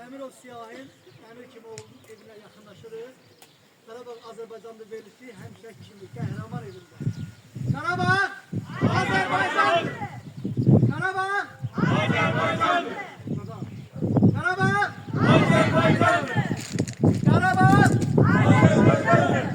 Əmirov Siyahin, Əmir kimi oğlunun evinə yaxınlaşırıq. Qarabağ Azərbaycanda verildi, həmişə kimi qəhrəman evində. Qarabağ Azərbaycandır! Qarabağ Azərbaycandır! Qarabağ Azərbaycandır! Qarabağ Azərbaycandır!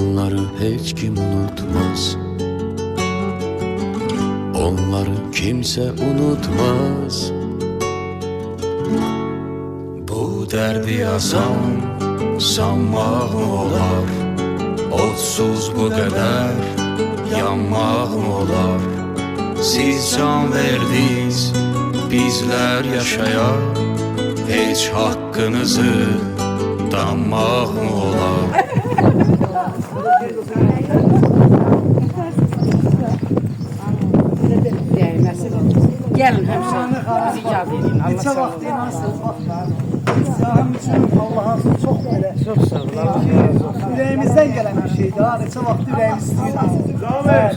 Onları hiç kim unutmaz. Onları kimse unutmaz. Bu derdi yazan sanmaq mı olar? Otsuz bu kadar yanmaq mı olar? Siz can verdiniz, bizler yaşaya. Hiç hakkınızı danmaq mı olar? Gelin hemşire, bizi icab edin. Allah sağ olun. Siyahım için Allah'a çok böyle. Çok sağ olun. Yüreğimizden gelen bir şeydi. Neçə vaxt ürəyimiz istəyirdi.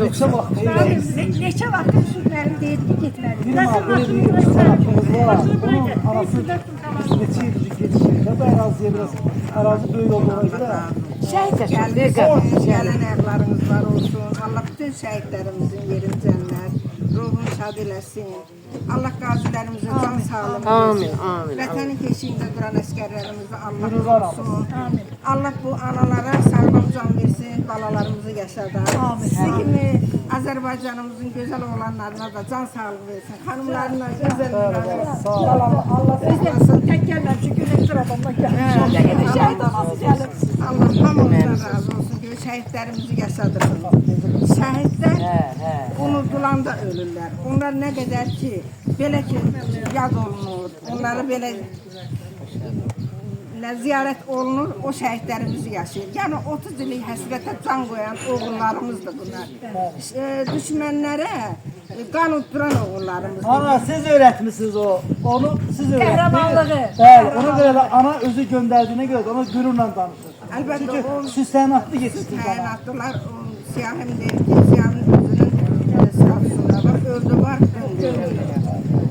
Neçə vaxt ürəyimiz istəyirdi. Neçə vaxt sürməli deyildi, getməli. Bilmem, böyle bir sanatımız var. Onun anası neçə ildir geçişirdi. Bu əraziyə biraz, ərazi böyük olduğuna görə. Şəhid də çok ne kadar. Gələn evlarınız var olsun. Allah bütün şəhidlərimizin yerin cənnət, ruhunu şad eləsin. Allah qazilərimizə can sağlıq Amin, amin. Vətənin keşiyində duran əskərlərimizə Allah qorusun. Allah bu analara sağlam can versin, balalarımızı yaşadar. Sizi kimi Azərbaycanımızın gözəl oğlanlarına da can sağlıq versin. Xanımlarına gözəl Allah özləsin. Tək gəlməm çünki güneşdir adamdan gəlmiş. Şəhid anası gəlir. Allah hamımızdan razı olsun ki, şəhidlərimizi yaşadırsın. Şəhidlər unutulan da ölürlər. Onlar nə qədər ki, belə ki, yad olunur, onları belə ziyarət olunur, o şəhidlərimizi yaşayır. Yəni 30 illik həsrətə can qoyan oğullarımızdır bunlar. Düşmənlərə qan udduran oğullarımızdır. Ana siz öğretmişsiniz o. Onu siz öğretmişsiniz. Qəhrəmanlığı. Evet, ona göre de ana özü gönderdiğine göre de ona gururla danışır. Əlbəttə Çünkü o süstenatlı geçti bana. təyinatlılar, Siyahim deyir ki, Siyahim'in özünün statüsündə var, öldü var,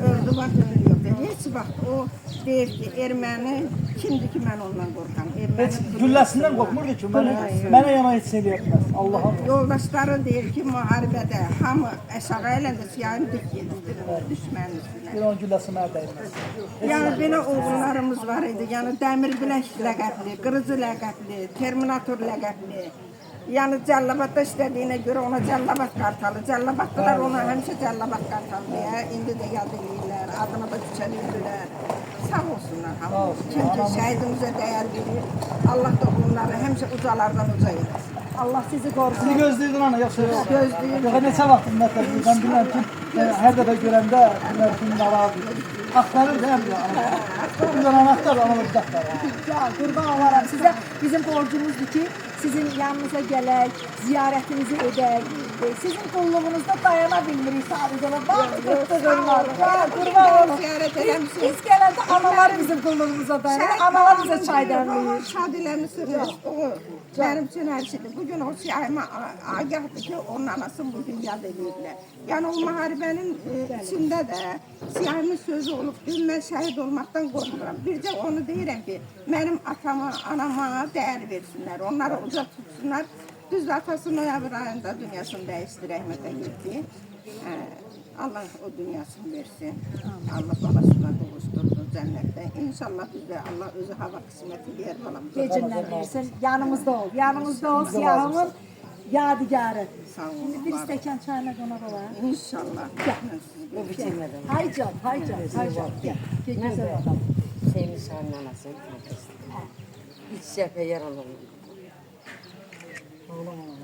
öldü var, öldü yox. Heç vaxt o deyir ki, erməni kimdir ki, mən ondan qorxam. Hiç gülləsindən qorxmurdu ki, mənə yana heç şey etməz. Allah'ım. Yoldaşları deyir ki, müharibədə hamı aşağı ələndə Siyahim dik yedizdirir, düşmənin üstünə. Bir on gülləsi mənə dəyməz. Yəni belə oğullarımız var idi. Yəni Dəmir Bilək ləqəbli, Qırıcı ləqəbli, Terminator ləqəbli. Yəni Cəllabadda işlədiyinə görə ona Cəllabad qartalı. Cəllabaddılar ona həmişə Cəllabad qartalı deyə indi də yad edirlər, adına da küçəliyirlər. Sağ olsunlar hamı. Çünki şəhidimizə dəyər verir. Allah da onları həmişə ucalardan uca eləsin. Allah sizi qorusun. Sizi gözləyirdin ana, yoxsa yox? Gözləyir. Yox, neçə vaxt ümumiyyətlə, mən bilməm ki, hər dəfə görəndə bilməm ki, narahat. Axtarır da həmdə ana. Bir dənə anahtar da ana bir dəfə. Ya qurban olaram sizə. Bizim borcumuzdur ki, sizin yanınıza gələk, ziyarətinizi edək. Sizin qulluğunuzda dayana bilmirik sadəcə. Qurban olun. Biz gələndə analar bizim qulluğumuza dayanır. Analar bizə çay dəmləyir. Şad eləmişsiniz. O mənim üçün hər şeydir. Bugün o Siyahimə agahdır ki, onun anasını bugün yad edirlər. Yəni o müharibənin içində də Siyahimin sözü olubdur. Mən şəhid olmaqdan qorxmuram. Bircə onu deyirəm ki, mənim atama, anama dəyər versinlər. Onları uca tutsunlar. Düz atası noyabr ayında dünyasını dəyişdi, rəhmətə getdi. Allah o dünyasını versin. Allah balasına qovuşturdu cənnətdə. İnşallah bizdə Allah özü hava qisməti yer balamız. Gecimlər versin. Yanımızda ol. Yanımızda ol. Siyahımın yadigarı. Sağ olun. Şimdi bir stəkan çayına qonaq olar. İnşallah. Bu bitirmədim. Haycan, haycan, haycan. Gel. Güzel adam. Senin şahın anası. Hiç şəfə yaralanır.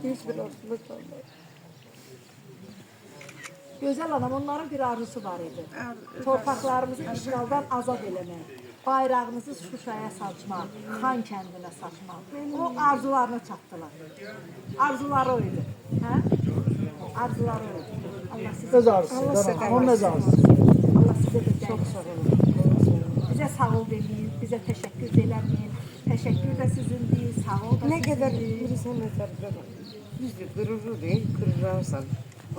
Hiçbir ortalık olmuyor. Güzel adam, onların bir arzusu var idi. Torpaqlarımızı işgaldan azad eləmək. bayrağınızı Şuşaya saçmaq, Xan kəndinə saçmaq. O arzularına çatdılar. Arzuları o idi. Hə? Arzuları o idi. Allah sizə Öz arzusu. Onun öz arzusu. Allah sizə də çox sağ olun. Bizə sağ ol deyin, bizə təşəkkür eləməyin. Təşəkkür də sizindir, sağ ol da Ne kadar sizindir. bilirsen mesela biz de gururlu değil, kırılırsan.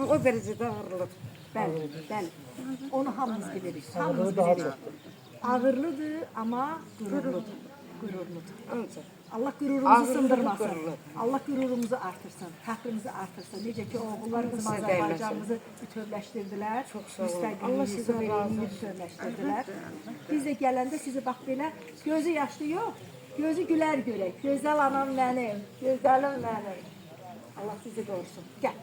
O derecede ağırlık. Bəli, bəli. Onu hamımız bilirik. Hamımız daha bilirik. Ağırlıdır amma qürurludur. Qürurludur. Ancak. Allah qürurumuzu Ağırlığı sındırmasın. qürurlu. Allah qürurumuzu artırsın, fəxrimizi artırsın. Necə ki, oğullar bizim Sizə Azərbaycanımızı bütövləşdirdilər. Çox sağ olun. Müstəqilliyi, Allah sizdən razı suverenliyi olsun. bütövləşdirdilər. Biz də gələndə sizi bax belə gözü yaşlı yox, gözü gülər görək. Gözəl anam mənim, gözəlim mənim. Allah sizi qorusun. Gəl.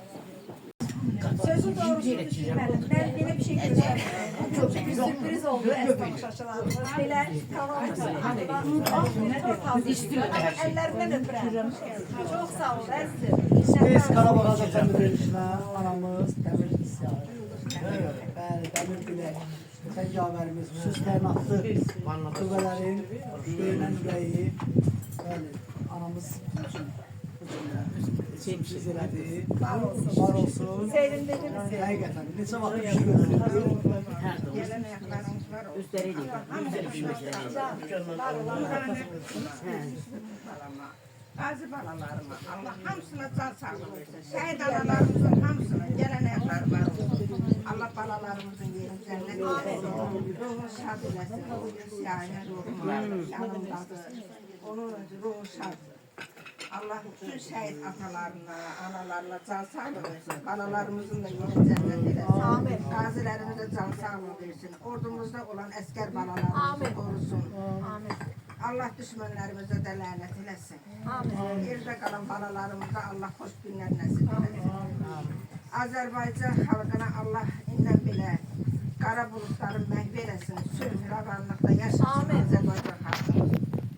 Sözü doğrusu düşünmədim. Ben belə bir şey gözləmirdim. Çok bir sürpriz oldu tamaşaçılarımız. Belə tamam. Ellerinden öpürəm. Çok sağ ol, əzizim. Biz Qarabağ Azərbaycan verilişinə anamız Dəmir İsyan. Bəli, Dəmir Bilək. Səngavərimiz, xüsus təyinatlı qüvvələrin beynən ürəyi. Bəli, anamız sürpriz elədi. Var olsun. Sevindiniz. Həqiqətən, neçə vaxt iş görüldü. Gelen ayaklarımız var olsun. Bazı balalarıma Allah hamısına can sağlığı versin. Şehit analarımızın hamısına gelen ayakları var olsun. Allah balalarımızın yeri cennet eylesin. Ruhu şad eylesin. Siyahine ruhum yanımdadır. Onun ruhu şad. Allah bütün şehit atalarına, analarına can sağlığı versin. Balalarımızın da yeri cennet eylesin. Amin. Gazilerimize can sağlığı versin. Ordumuzda olan asker balalarımızı korusun. Amin. Allah düşmanlarımıza da lanet eləsin. Amin. Yerdə qalan balalarımıza Allah xoş günlər nəsib eləsin. Azərbaycan xalqına Allah indən belə qara buludları məhv eləsin. Sülh, rəvanlıqda yaşasın Azərbaycan xalqı.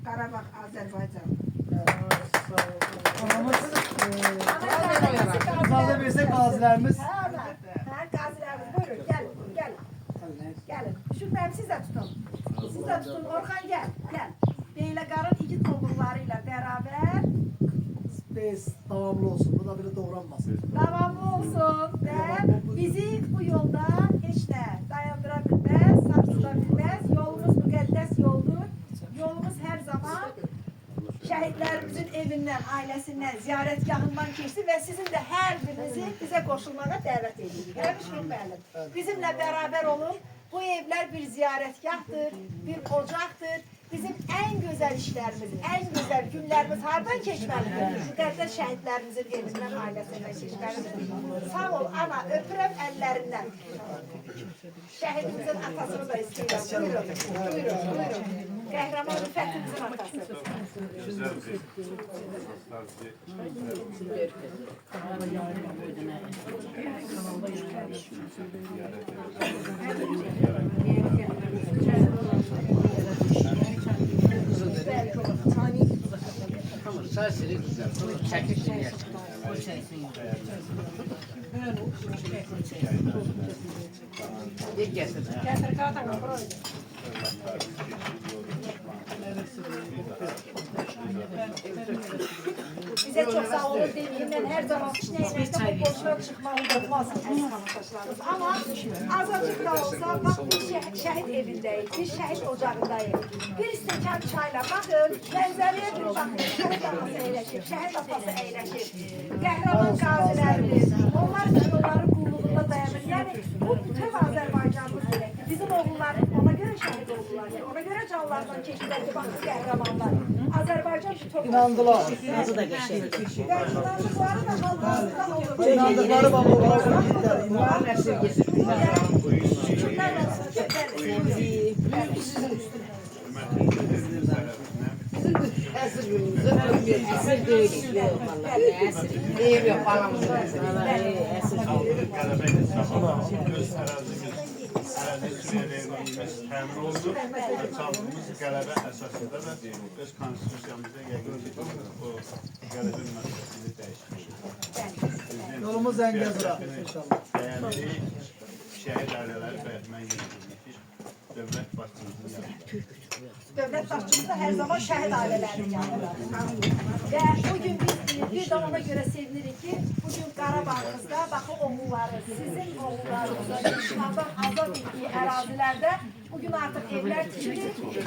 Qarabağ Azərbaycan. Anamız, icazə versək qazilərimiz. Gazilerimiz buyurun gelin, gelin. Gelin. Şunları siz de tutun. Siz de tutun. Orhan gel, gel. Beyləqarın iki toğullarıyla beraber Biz davamlı olsun, bu da bile doğranmasın. davamlı olsun ve bizi bu yolda hiç ne dayandırabilmez, sarsılabilmez. Yolumuz müqəddəs yoldur. Yolumuz her zaman şehitlerimizin evinden, ailesinden, ziyaretgahından geçti ve sizin de her birinizi bize koşulmaya davet ediyoruz. Hemşirim müəllim, bizimle beraber olun. Bu evler bir ziyaretgahtır, bir ocaktır. Bizim en güzel işlerimiz, en güzel günlerimiz hardan geçmelidir? Müqəddəs şehitlerimizin evinden, ailesinden geçmelidir. Sağ ol ana, öpürəm ellerinden. Şehidimizin atasını da istiyorum. Buyurun, buyurun, buyurun. Qəhrəman Rüfətimizin atası. Gətir qadın, buyurun. Bize çok sağ olun demeyin. Ben her zaman neylerde bu boşluğa çıkmalı olmaz arkadaşlarımız. Ama azıcık da olsa bak bir şehit evindeyiz, bir şehit ocağındayız. Bir stəkan çayla bakın, mənzərəyə bir bakın. Şehit anası eyləşir, şehit atası eyləşir. Qəhrəman qazilərimiz, onlar onların qulluğunda dayanır. Yani bu bütün Azərbaycanımız deməkdir. Bizim oğulların ona göre şehit oldular. Ona göre canlardan keçdilər ki, bakın qəhrəmanlar. Azərbaycan çok İnandılar. ve inandıkları da halkımızda olur. İnandıkları babalara gittiler. Şükürler olsun ki Əsir günümüzü əsir deyilik. Vallahi əsir. Deyir yok anamızın əsiri. Əsir. Öz ərazi suverenliyimiz təmin oldu və çaldığımız qələbə əsasında da öz konstitusiyamıza yəqin ki, o qələbə münasibətini dəyişdir. Yolumuz Zəngəzura inşallah. Dəyərli şəhid ailələri tərəfindən yürüdülmüşdür. dövlət başçımızın yanında. Dövlət başçımız da hər zaman şəhid ailələrinin yanındadır. Və bugün biz bir də ona görə sevinirik ki, bugün Qarabağımızda baxın oğulları, sizin oğullarınızda işğaldan azad etdiyi ərazilərdə bugün artıq evlər tikilir, bugün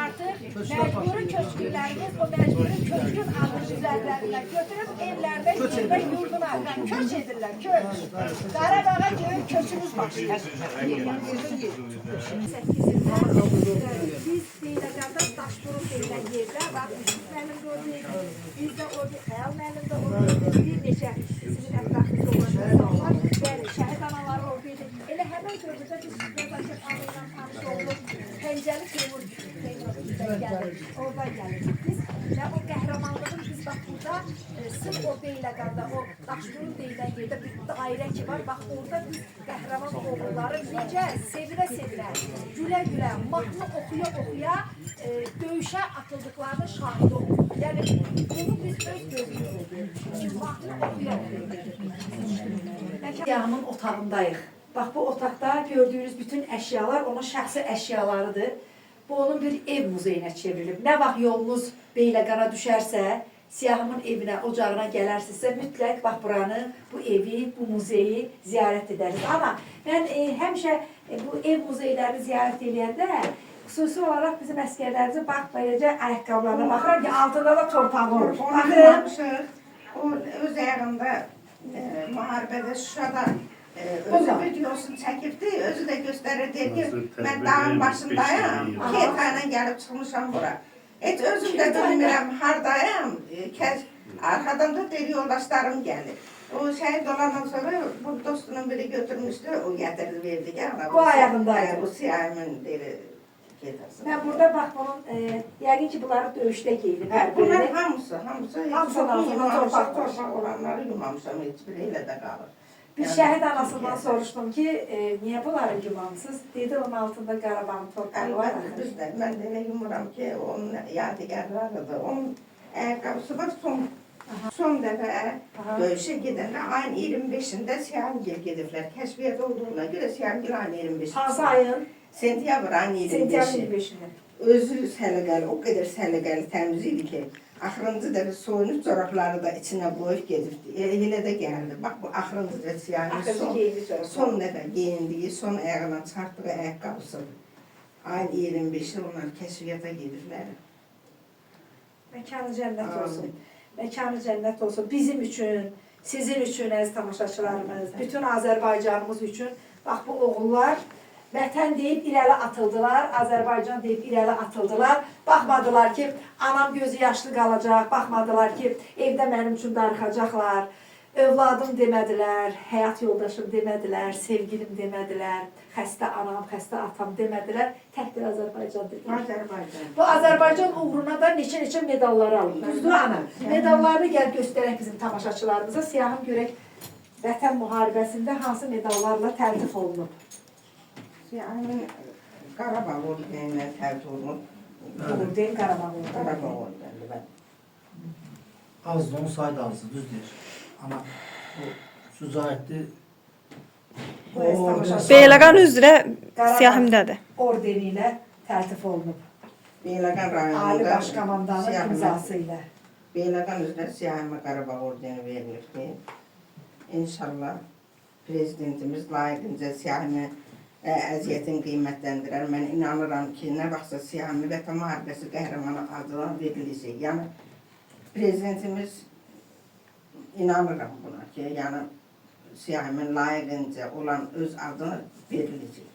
artıq məcburi köçkünlərimiz o məcburi köçkün adını üzərlərindən götürüb evlərdə yerdə yurduna köç edirlər, köç. Qarabağa görə köçümüz başlayır. 8-ində biz Beyləqarda Daşburun deyilən yerdə, bax, müəllim də oradaydı, biz də orada, Xəyal müəllim də oradaydı, bir neçə sizin ətrafınızda olan insanlar, bəli, şəhid anaları oradaydı. Elə həmən dövrdə biz Nəzakət Ağıyla tanış olduq, Pəncəli Teymur gəlir, oradan gəlirdik biz və o qəhrəmanlığın biz bax burada, sırf o Beyləqarda, o Daşburun deyilən yerdə bir dairə ki var, bax orada biz qəhrəman oğulları necə sevinə-sevinə, gülə-gülə, mahnı oxuya-oxuya döyüşə atıldıqlarının şahidi olduq. Yəni, bunu biz öz gözümüzdə mahnı oxuya-oxuya. Yanımın otağındayıq. Bax, bu otaqda gördüyünüz bütün əşyalar onun şəxsi əşyalarıdır. Bu onun bir ev muzeyinə çevrilib. Nə vaxt yolunuz Beyləqara düşərsə, Siyahımın evinə, ocağına gələrsinizsə, mütləq bax buranı, bu evi, bu muzeyi ziyarət edərsiniz. Amma mən həmişə bu ev muzeylərini ziyarət edəndə xüsusi olaraq bizim əskərlərimizin bax, beləcə ayaqqabılarına baxıram ki, altında da torpaq olur. Baxın, o öz ayağında müharibədə Şuşada özü videosunu çəkibdi, özü də göstərirdi ki, mən dağın başındayım, ketayla gəlib çıxmışam bura. Heç özüm də bilmirəm, hardayam, arxadan da deli yoldaşlarım gəlir. O şəhid olandan sonra bu dostunun biri götürmüşdü, o gətirdi, verdi ki, bu ayağındaydı. Bu siyahımın deli getası. Mən burada bax, bunun, yəqin ki, bunları döyüşdə geyilib. Bunlar hamısı, torpaq olanları yumamışam, heç biri elə də qalır. Bir şəhid anasından soruşdum ki, niyə bunları yumamsınız? Dedi, onun altında Qarabağın torpağı var. Düzdür, mən də elə yumuram ki, onun yadigarlarıdır. Onun ayaqqabısı var, son dəfə döyüşə gedəndə ayın 25-də Siyahımgil gediblər. Kəşfiyyat olduğuna görə Siyahımgil ayın 25-də. Hansı ayın? Sentyabr ayın 25-i. Sentyabr 25-də. Özü səliqəli, o qədər səliqəli, təmiz idi ki, axırıncı dəfə soyunub coraqları da içinə qoyub gedirdi. Elə də gəldi. Bax, bu axırıncı dəfə Siyahımgil son dəfə geyindiyi, son ayağına çıxartdığı ayaqqabısıdır. Ayın 25-də onlar kəşfiyyata gedirlər. Məkanı cənnət olsun. Məkanı cənnət olsun. Bizim üçün, sizin üçün, əziz tamaşaçılarımız, bütün Azərbaycanımız üçün. Bax, bu oğullar vətən deyib irəli atıldılar, Azərbaycan deyib irəli atıldılar. Baxmadılar ki, anam gözü yaşlı qalacaq, baxmadılar ki, evdə mənim üçün darıxacaqlar. Övladım demədilər, həyat yoldaşım demədilər, sevgilim demədilər, xəstə anam, xəstə atam demədilər. Tək bir Azərbaycan dedilər. Bu Azərbaycan uğruna da neçə-neçə medallar alıb. Düzdür ana? Medallarını gəl göstərək bizim tamaşaçılarımıza. Siyahım görək vətən müharibəsində hansı medallarla təltif olunub. Siyahımın Qarabağ ordenilə təltif olunub. Orden Qarabağ Qarabağ ordeni. Azdı, onun saydı azdı, düz deyir. Ama bu Sücayetli Beyləqan üzrə siyahımdadır. Ordeni ilə təltif olunub. Beyləqan Ali rayonunda Başkomandanın imzası ilə. Beyləqan üzrə Siyahıma Qarabağ ordeni verilibdir. İnşallah prezidentimiz layiqincə Siyahımı əziyyətin qiymətləndirər. Mən inanıram ki, nə vaxtsa Siyahımı Vətən müharibəsi qəhrəmanı adına veriləcək. Yəni, prezidentimiz inanıram buna ki, yəni Siyahımın layiqincə olan öz adına veriləcək.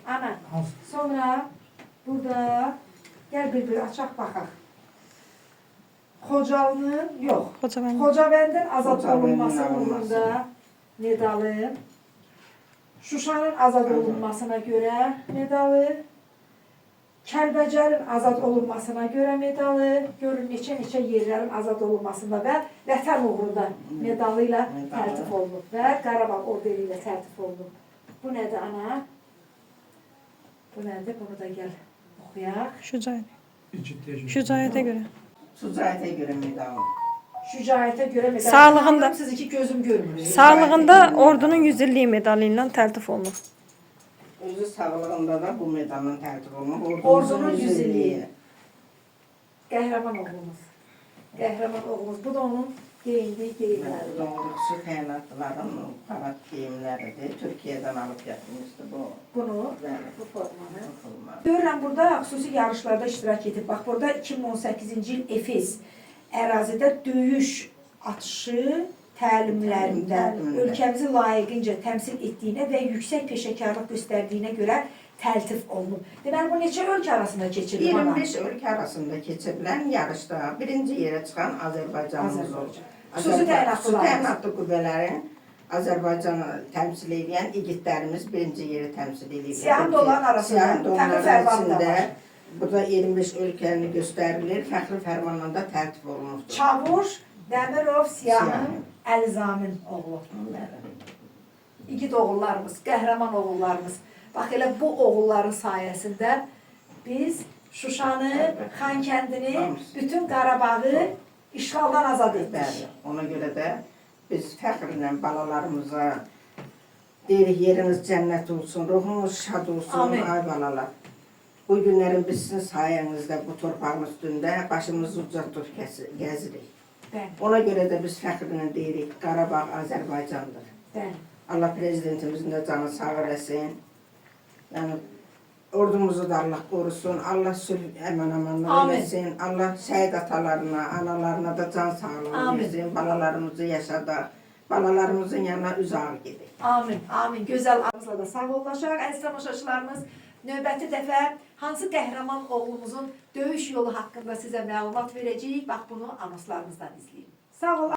Ana, sonra burada gəl bir açaq baxaq. Xocalının, yox, Xocabəndin azad olunması uğrunda medalı, Şuşanın azad olunmasına görə medalı, Kəlbəcərin azad olunmasına görə medalı, görün neçə-neçə yerlərin azad olunmasında və vətən uğrunda medalı ilə təltif olunub və Qarabağ ordeni ilə təltif olunub. Bu nədir ana? Bu nədir? Bunu da gəl oxuyaq. Şücaətə görə. Şücaətə görə medalı. Şücaətə görə medalı. Sağlığında. Siz iki gözüm görmür. Sağlığında ordunun 100 illiyi medalı ilə təltif olunub. Özü sağlığında da bu medalın tərtib olunur. Ordunun 100 illiyi. Qəhrəman oğlumuz. Qəhrəman oğlumuz. Bu da onun geyindiyi geyimləri. Doğrusu xəyanatların parad geyimləridir. Türkiyədən alıb gətirmişdi bu. Bunu, Bəli. bu formanı. Toxunma. Görürəm burada xüsusi yarışlarda iştirak edib. Bax burada 2018-ci il Efes ərazidə döyüş atışı təlimlərində Təlimlərində. ölkəmizi layiqincə təmsil etdiyinə və yüksək peşəkarlıq göstərdiyinə görə təltif olunub. Deməli, bu neçə ölkə arasında keçirilib? 25 ölkə arasında keçirilən yarışda birinci yerə çıxan Azərbaycanımız oldu. Xüsusi təyinatlılarımız. Təyinatlı qüvvələrin Azərbaycanı təmsil edən igidlərimiz birinci yeri təmsil edir. Siyahı doların arasında Siyahı doların fəxri fərmanı da içində var. burada 25 ölkəni göstərilir, fəxri fərmanla da tərtib olunubdur. Çavuş Dəmirov Siyahın Siyahın. Əlizamin oğlu. İgid oğullarımız, qəhrəman oğullarımız. Bax elə bu oğulların sayəsində biz Şuşanı, Xankəndini, bütün Qarabağı işğaldan azad etdik. Bəli, ona görə də biz fəxrlə balalarımıza deyirik, yeriniz cənnət olsun, ruhunuz şad olsun, Amin. ay balalar. Bu günlərin biz sizin sayənizdə bu torpağın üstündə başımızı ucaqdıq gəzirik. Bəli, Ona görə də biz fəxrlə deyirik, Qarabağ Azərbaycandır. bəli. Allah prezidentimizin də canı sağ eləsin. Yəni, ordumuzu da Allah qorusun, Allah sülh əman-amanlığı Amin. versin, Allah şəhid atalarına, analarına da can sağlığı Amin. versin, balalarımızı yaşadaq, balalarımızın yanına uzağa gedək. Amin, amin. Gözəl ağızla da sağollaşaq. Əziz tamaşaçılarımız, növbəti dəfə hansı qəhrəman oğlumuzun döyüş yolu haqqında sizə məlumat verəcəyik. Bax, bunu anonslarımızdan izləyin. Sağ ol.